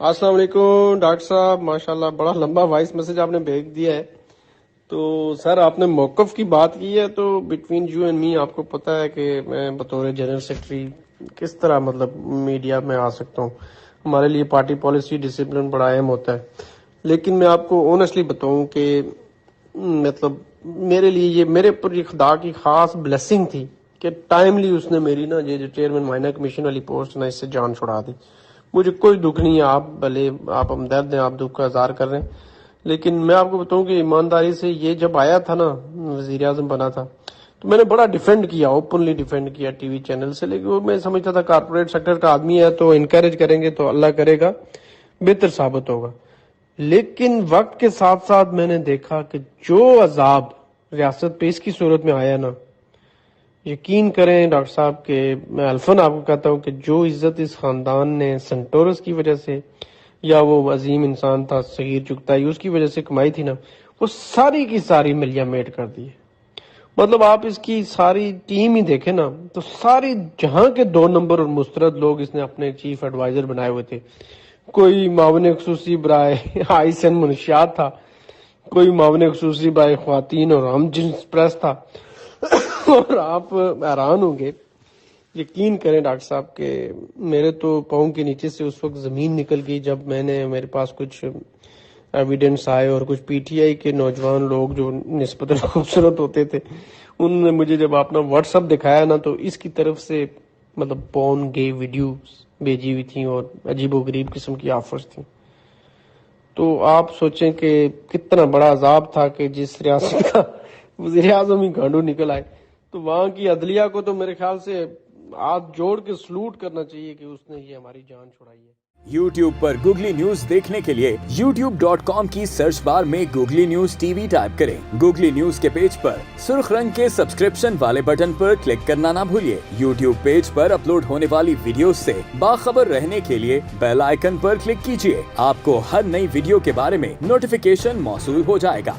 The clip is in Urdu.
السلام علیکم ڈاکٹر صاحب، ماشاءاللہ بڑا لمبا وائس میسج آپ نے بھیج دیا ہے. تو سر آپ نے موقف کی بات کی ہے، تو بٹوین یو اینڈ می آپ کو پتا ہے کہ میں بطور جنرل سیکرٹری کس طرح میڈیا میں آ سکتا ہوں. ہمارے لیے پارٹی پالیسی ڈسپلن بڑا اہم ہوتا ہے. لیکن میں آپ کو اونیسٹلی بتاؤں کہ میرے لیے یہ میرے پر یہ خدا کی خاص بلیسنگ تھی کہ ٹائملی اس نے میری یہ جو چیئرمین مائنر کمیشن والی پوسٹ اس سے جان چھڑا دی. مجھے کوئی دکھ نہیں ہے، آپ بھلے آپ ہمدرد ہیں، آپ دکھ کا اظہار کر رہے ہیں، لیکن میں آپ کو بتاؤں کہ ایمانداری سے یہ جب آیا تھا نا، وزیر اعظم بنا تھا، تو میں نے بڑا ڈیفینڈ کیا، اوپنلی ڈیفینڈ کیا ٹی وی چینل سے. لیکن وہ میں سمجھتا تھا کارپوریٹ سیکٹر کا آدمی ہے تو انکریج کریں گے تو اللہ کرے گا بہتر ثابت ہوگا. لیکن وقت کے ساتھ ساتھ میں نے دیکھا کہ جو عذاب ریاست پہ اس کی صورت میں آیا نا، یقین کریں ڈاکٹر صاحب کہ میں الفن آپ کو کہتا ہوں کہ جو عزت اس خاندان نے سنٹورس کی وجہ سے یا وہ عظیم انسان تھا صغیر چغتائی اس کی وجہ سے کمائی تھی نا، وہ ساری کی ساری ملیا میٹ کر دی ہے. آپ اس کی ساری ٹیم ہی دیکھیں نا تو ساری جہاں کے 2 نمبر اور مسترد لوگ اس نے اپنے چیف ایڈوائزر بنائے ہوئے تھے. کوئی معاون خصوصی برائے آئی سین منشیات تھا، کوئی معاون خصوصی برائے خواتین اور ہم جنس پریس تھا. اور آپ حیران ہوں گے، یقین کریں ڈاکٹر صاحب کہ میرے تو پاؤں کے نیچے سے اس وقت زمین نکل گئی جب میرے پاس کچھ ایویڈنس آئے اور کچھ پی ٹی آئی کے نوجوان لوگ جو نسبتاً خوبصورت ہوتے تھے، انہوں نے مجھے جب اپنا واٹس ایپ دکھایا نا تو اس کی طرف سے پون گے ویڈیوز بھیجی ہوئی تھیں اور عجیب و غریب قسم کی آفرز تھیں. تو آپ سوچیں کہ کتنا بڑا عذاب تھا کہ جس ریاست کا وزیر اعظم ہی گانڈو نکل آئے. تو وہاں کی عدلیہ کو تو میرے خیال سے ہاتھ جوڑ کے سلوٹ کرنا چاہیے کہ اس نے یہ ہماری جان چھڑائی ہے. YouTube پر گوگلی نیوز دیکھنے کے لیے youtube.com کی سرچ بار میں googly news T V type کریں. گوگلی نیوز کے پیج پر سرخ رنگ کے سبسکرپشن والے بٹن پر کلک کرنا نہ بھولیے. YouTube پیج پر اپلوڈ ہونے والی ویڈیوز سے باخبر رہنے کے لیے بیل آئیکن پر کلک کیجیے. آپ کو ہر نئی ویڈیو کے بارے میں نوٹیفیکیشن موصول ہو جائے گا.